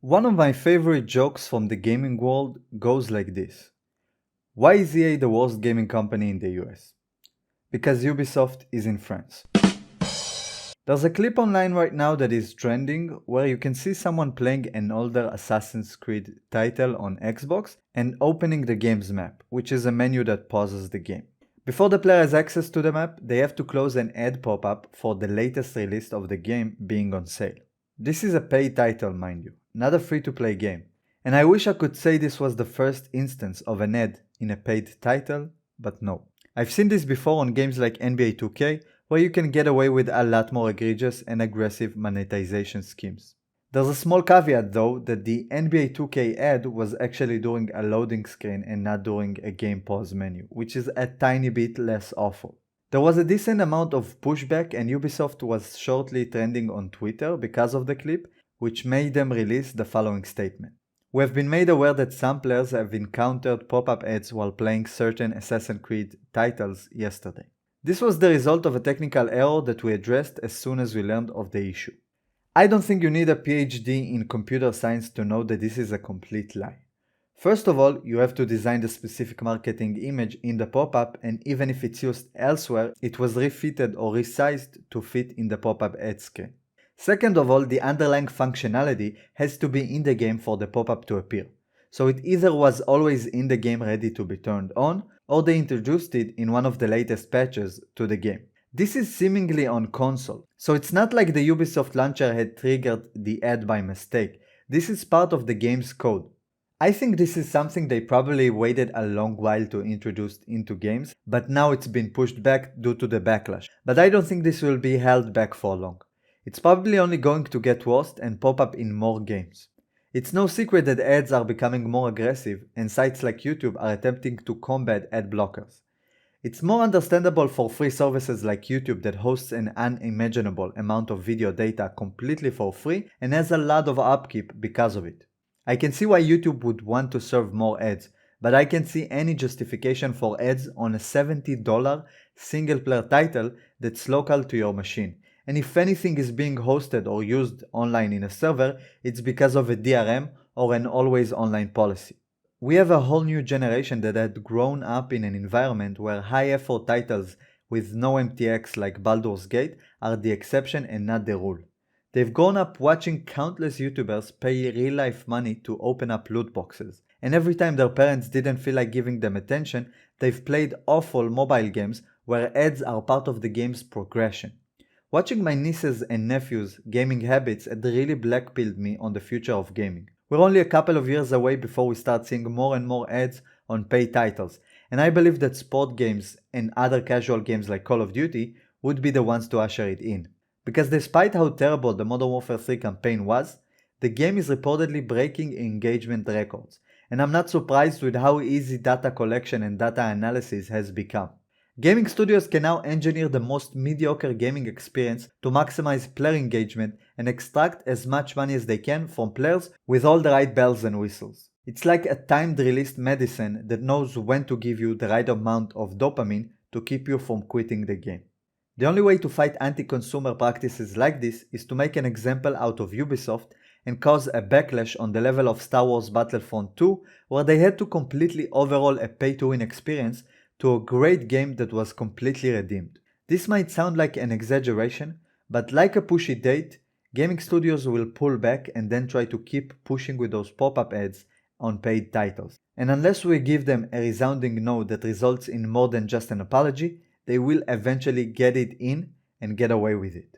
One of my favorite jokes from the gaming world goes like this. Why is EA the worst gaming company in the US? Because Ubisoft is in France. There's a clip online right now that is trending where you can see someone playing an older Assassin's Creed title on Xbox and opening the game's map, which is a menu that pauses the game. Before the player has access to the map, they have to close an ad pop-up for the latest release of the game being on sale. This is a paid title, mind you, not a free-to-play game. And I wish I could say this was the first instance of an ad in a paid title, but no. I've seen this before on games like NBA 2K, where you can get away with a lot more egregious and aggressive monetization schemes. There's a small caveat though that the NBA 2K ad was actually during a loading screen and not during a game pause menu, which is a tiny bit less awful. There was a decent amount of pushback and Ubisoft was shortly trending on Twitter because of the clip, which made them release the following statement. We have been made aware that some players have encountered pop-up ads while playing certain Assassin's Creed titles yesterday. This was the result of a technical error that we addressed as soon as we learned of the issue. I don't think you need a PhD in computer science to know that this is a complete lie. First of all, you have to design the specific marketing image in the pop-up, and even if it's used elsewhere, it was refitted or resized to fit in the pop-up ad screen. Second of all, the underlying functionality has to be in the game for the pop-up to appear. So it either was always in the game ready to be turned on, or they introduced it in one of the latest patches to the game. This is seemingly on console, so it's not like the Ubisoft launcher had triggered the ad by mistake. This is part of the game's code. I think this is something they probably waited a long while to introduce into games, but now it's been pushed back due to the backlash. But I don't think this will be held back for long. It's probably only going to get worse and pop up in more games. It's no secret that ads are becoming more aggressive and sites like YouTube are attempting to combat ad blockers. It's more understandable for free services like YouTube that hosts an unimaginable amount of video data completely for free and has a lot of upkeep because of it. I can see why YouTube would want to serve more ads, but I can't see any justification for ads on a $70 single player title that's local to your machine. And if anything is being hosted or used online in a server, it's because of a DRM or an always online policy. We have a whole new generation that had grown up in an environment where high effort titles with no MTX like Baldur's Gate are the exception and not the rule. They've grown up watching countless YouTubers pay real life money to open up loot boxes, and every time their parents didn't feel like giving them attention, they've played awful mobile games where ads are part of the game's progression. Watching my nieces and nephews' gaming habits had really blackpilled me on the future of gaming. We're only a couple of years away before we start seeing more and more ads on paid titles, and I believe that sport games and other casual games like Call of Duty would be the ones to usher it in. Because despite how terrible the Modern Warfare 3 campaign was, the game is reportedly breaking engagement records, and I'm not surprised with how easy data collection and data analysis has become. Gaming studios can now engineer the most mediocre gaming experience to maximize player engagement and extract as much money as they can from players with all the right bells and whistles. It's like a timed released medicine that knows when to give you the right amount of dopamine to keep you from quitting the game. The only way to fight anti-consumer practices like this is to make an example out of Ubisoft and cause a backlash on the level of Star Wars Battlefront 2, where they had to completely overhaul a pay-to-win experience to a great game that was completely redeemed. This might sound like an exaggeration, but like a pushy date, gaming studios will pull back and then try to keep pushing with those pop-up ads on paid titles. And unless we give them a resounding no that results in more than just an apology, they will eventually get it in and get away with it.